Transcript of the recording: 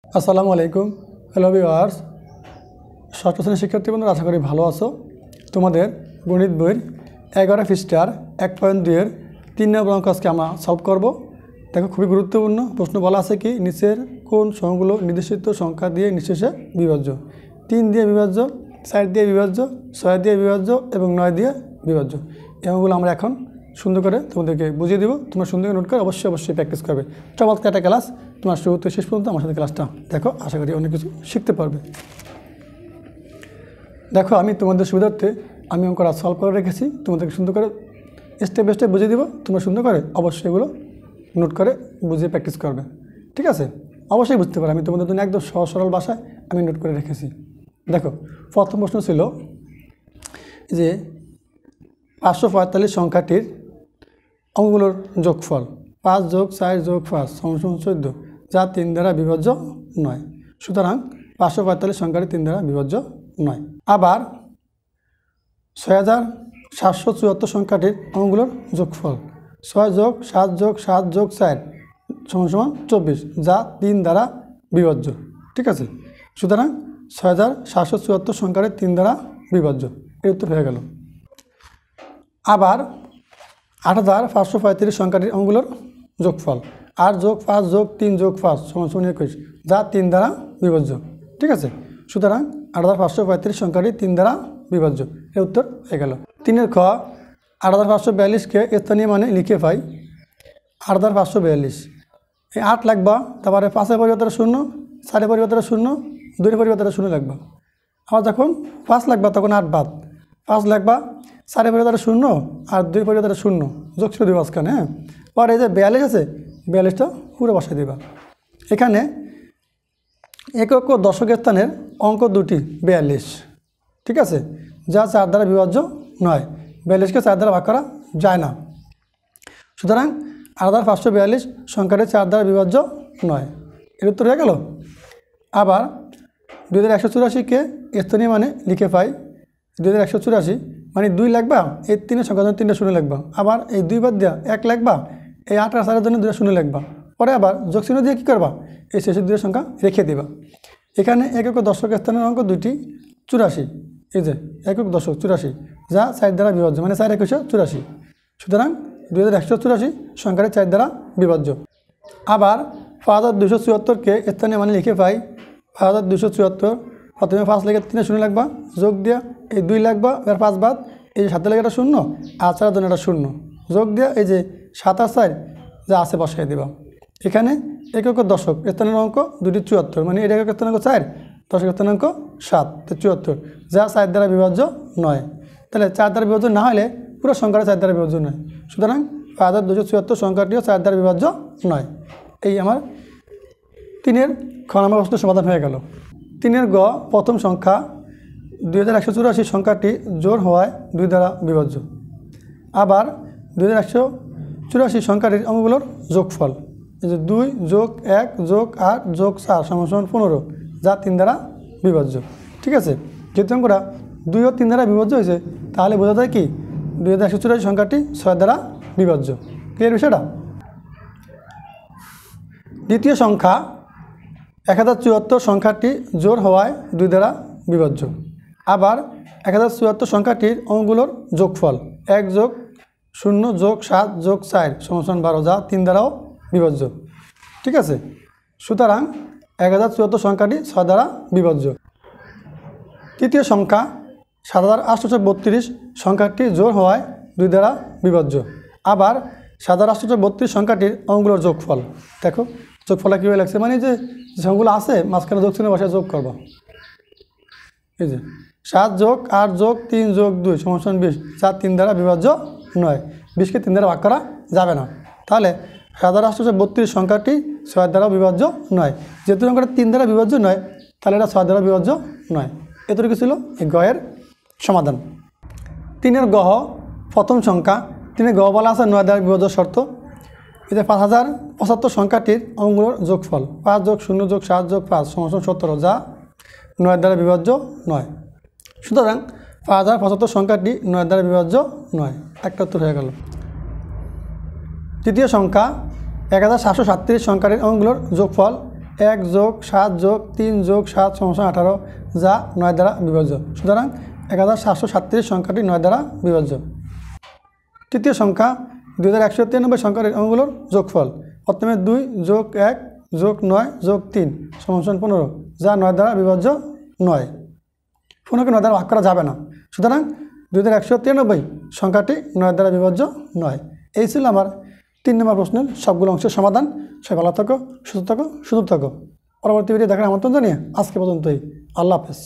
আসসালামু আলাইকুম। Hello viewers, ষষ্ঠ শ্রেণীর শিক্ষার্থী বন্ধুরা, আশা করি ভালো আছো। তোমাদের গণিত বইয়ের 11 পৃষ্ঠার 1.2-এর 3 নম্বর অঙ্ক আজকে আমরা সলভ করব। দেখো, খুবই গুরুত্বপূর্ণ প্রশ্ন। বলা আছে কি, নিচের কোন সংখ্যাগুলো নির্দেশিত সংখ্যা দিয়ে নিঃশেষে বিভাজ্য? 3 দিয়ে বিভাজ্য, 4 দিয়ে বিভাজ্য, 6 দিয়ে বিভাজ্য এবং 9 দিয়ে বিভাজ্য। এই অঙ্কগুলো আমরা এখন সুন্দর করে তোমাদেরকে বুঝিয়ে দেবো। তোমরা সুন্দর করে নোট করে অবশ্যই প্র্যাকটিস করবে। চমৎকার একটা ক্লাস। তোমার শুরু থেকে শেষ পর্যন্ত আমার সাথে ক্লাসটা দেখো, আশা করি অনেক কিছু শিখতে পারবে। দেখো, আমি তোমাদের সুবিধার্থে আমি অঙ্কটা সলভ করে রেখেছি। তোমাদেরকে সুন্দর করে স্টেপ বাই স্টেপ বুঝিয়ে দেবো। তোমরা সুন্দর করে অবশ্যই এগুলো নোট করে বুঝিয়ে প্র্যাকটিস করবে, ঠিক আছে? অবশ্যই বুঝতে পারো, আমি তোমাদের জন্য একদম সহজ সরল ভাষায় আমি নোট করে রেখেছি। দেখো, প্রথম প্রশ্ন ছিল যে 545 সংখ্যাটির অঙ্কগুলোর যোগফল 5 + 4 + 5 = 14, যা 3 দ্বারা বিভাজ্য নয়। সুতরাং 545 সংখ্যাটি 3 দ্বারা বিভাজ্য নয়। আবার 6774 সংখ্যাটির অঙ্কগুলোর যোগফল 6 + 7 + 7 + 4 = 24, যা 3 দ্বারা বিভাজ্য, ঠিক আছে? সুতরাং 6774 সংখ্যাটি 3 দ্বারা বিভাজ্য, এর উত্তর হয়ে গেল। আবার 8535 সংখ্যাটির অঙ্কগুলোর যোগফল 8 + 5 + 3 + 5 = 21, যা 3 দ্বারা বিভাজ্য, ঠিক আছে? সুতরাং 8535 সংখ্যাটি 3 দ্বারা বিভাজ্য, এর উত্তর হয়ে গেল। 3-এর খ, 8542-কে স্থানীয় মানে লিখে পাই 8542। এই 8 লাগবা, তারপরে 5-এর পরিবর্তে 0, 4-এর পরিবর্তে 0, 2-এর পরিবর্তে 0 লাগবা। আবার যখন 5 লাগবা তখন 8 বাদ, 5 লাগবা, 4-এর পরিবর্তে 0 আর 2-এর পরিবর্তে 0, যোগ ছিল 2 মাঝখানে। হ্যাঁ, পরে এই যে 42 আছে, 42টা পুরো বসাই দেবা। এখানে একক ও দশক স্থানের অঙ্ক দুটি 42, ঠিক আছে? যা 4 দ্বারা বিভাজ্য নয়। 42কে 4 দ্বারা ভাগ করা যায় না। সুতরাং 8542 সংখ্যাটি 4 দ্বারা বিভাজ্য নয়, এর উত্তর হয়ে গেল। আবার 2184-কে স্থানীয় মানে লিখে পাই 2184, মানে 2 লাগবা, এই 3-এর সংখ্যার জন্য 3টা 0 লাগবা। আবার এই 2 বাদ দেওয়া 1 লাগবা, এই 8 আর 4-এর জন্য 2টা 0 লাগবা। পরে আবার যোগ চিহ্ন দিয়ে কী করবা, এই শেষের 2-এর সংখ্যা রেখে দেবা। এখানে একক দশক স্থানের অঙ্ক দুটি 84, এই যে একক দশক 84, যা 4 দ্বারা বিভাজ্য, মানে 4 × 21 = 84। সুতরাং 2184 সংখ্যাটি 4 দ্বারা বিভাজ্য। আবার 5274-কে স্থানীয় মানে লিখে পাই 5274, প্রথমে 5 লেগে 3-এ 0 লাগবা, যোগ দেওয়া এই 2 লাগবা, এবার 5 বাদ, এই 7-এ লেগে 0 আর 4-এর জন্য 0, যোগ দেওয়া এই যে 7 আর 4 যা আছে বসাই দেবা। এখানে একক দশক স্থানের অঙ্ক দুটি 74, মানে এটা একক স্থানাঙ্ক 4, দশক স্থানাঙ্ক 7, তো 74, যা 4 দ্বারা বিভাজ্য নয়। তাহলে 4 দ্বারা বিভাজ্য না হলে পুরো সংখ্যাটা 4 দ্বারা বিভাজ্য নয়। সুতরাং 5274 সংখ্যাটিও 4 দ্বারা বিভাজ্য নয়। এই আমার 3-এর খ নম্বর প্রশ্নের সমাধান হয়ে গেল। 3-এর গ, প্রথম সংখ্যা 2184 সংখ্যাটি জোড় হওয়ায় 2 দ্বারা বিভাজ্য। আবার 2184 সংখ্যাটির অঙ্কগুলোর যোগফল, এই যে 2 + 1 + 8 + 4 = 15, যা 3 দ্বারা বিভাজ্য, ঠিক আছে? যেহেতু অঙ্কটা 2 ও 3 দ্বারা বিভাজ্য হয়েছে, তাহলে বোঝা যায় কি 2184 সংখ্যাটি 6 দ্বারা বিভাজ্য। ক্লিয়ার বিষয়টা? দ্বিতীয় সংখ্যা 1074 সংখ্যাটি জোড় হওয়ায় 2 দ্বারা বিভাজ্য। আবার 1074 সংখ্যাটির অঙ্কগুলোর যোগফল 1 + 0 + 7 + 4 = 12, যা 3 দ্বারাও বিভাজ্য, ঠিক আছে? সুতরাং 1074 সংখ্যাটি 6 দ্বারা বিভাজ্য। তৃতীয় সংখ্যা 7832 সংখ্যাটি জোড় হওয়ায় 2 দ্বারা বিভাজ্য। আবার 7832 সংখ্যাটির অঙ্কগুলোর যোগফল, দেখো যোগফলটা কীভাবে লাগছে, মানে যে সংখ্যাগুলো আছে মাঝখানে যোগ চিহ্ন বসে যোগ করবা। এই যে 7 + 8 + 3 + 2 = 20, যা 3 দ্বারা বিভাজ্য নয়। 20কে 3 দ্বারা ভাগ করা যাবে না। তাহলে 7832 সংখ্যাটি 6 দ্বারা বিভাজ্য নয়। যেহেতু সংখ্যাটা 3 দ্বারা বিভাজ্য নয়, তাহলে এটা 6 দ্বারা বিভাজ্য নয়। এতটুকু ছিল এই গয়ের সমাধান। 3-এর গহ, প্রথম সংখ্যা 3-এর গহ বলা আছে 9 দ্বারা বিভাজ্য শর্ত। এই যে 5075 সংখ্যাটির অঙ্কগুলোর যোগফল 5 + 0 + 7 + 5 = 17, যা 9 দ্বারা বিভাজ্য নয়। সুতরাং 5075 সংখ্যাটি 9 দ্বারা বিভাজ্য নয়, একটা উত্তর হয়ে গেল। তৃতীয় সংখ্যা 1737 সংখ্যাটির অঙ্কগুলোর যোগফল 1 যোগ 7 যোগ 3 যোগ 7 সমান 18, যা 9 দ্বারা বিভাজ্য। সুতরাং 1737 সংখ্যাটি 9 দ্বারা বিভাজ্য। তৃতীয় সংখ্যা 2193 সংখ্যার অঙ্কগুলোর যোগফল। প্রথমে 2 যোগ 1 যোগ 9 যোগ 3 সমান 15, যা 9 দ্বারা বিভাজ্য নয়। কোনোকে 9 দ্বারা ভাগ করা যাবে না, সুতরাং 2193 সংখ্যাটি 9 দ্বারা বিভাজ্য নয়। এই ছিল আমার 3 নম্বর প্রশ্নের সবগুলো অংশের সমাধান। সবাই ভালো থাকো, সুস্থ থাকো, সুদূর থাকো। পরবর্তী ভিডিও দেখার আমন্ত্রণ জানিয়ে আজকে পর্যন্তই। আল্লাহ হাফেজ।